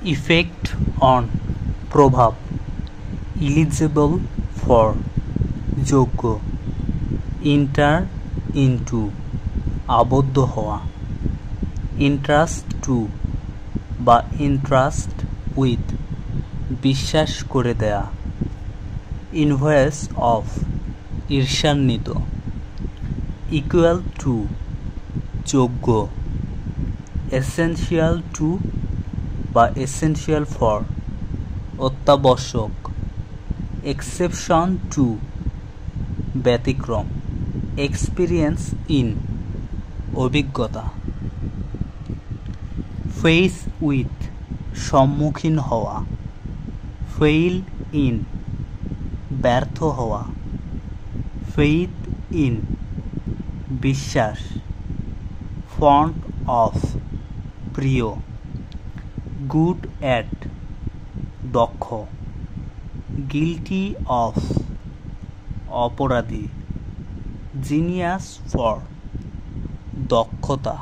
effect on প্রভাব eligible for যোগ্য inter into আবদ্ধ হওয়া ইন্টারেস্ট টু বা ইন্টারেস্ট উইথ বিশ্বাস করে দেয়া ইনভয়েস অফ ঈর্ষান্বিত ইকুয়াল টু যোগ্য এসেনশিয়াল টু বা এসেনশিয়াল ফর অত্যাবশ্যক এক্সেপশন টু ব্যতিক্রম এক্সপিরিয়েন্স ইন অভিজ্ঞতা ফেস উইথ সম্মুখীন হওয়া ফেইল ইন ব্যর্থ হওয়া ফেইথ ইন বিশ্বাস ফন্ড অফ প্রিয় গুড অ্যাট দক্ষ গিলটি অফ অপরাধী জিনিয়াস ফর দক্ষতা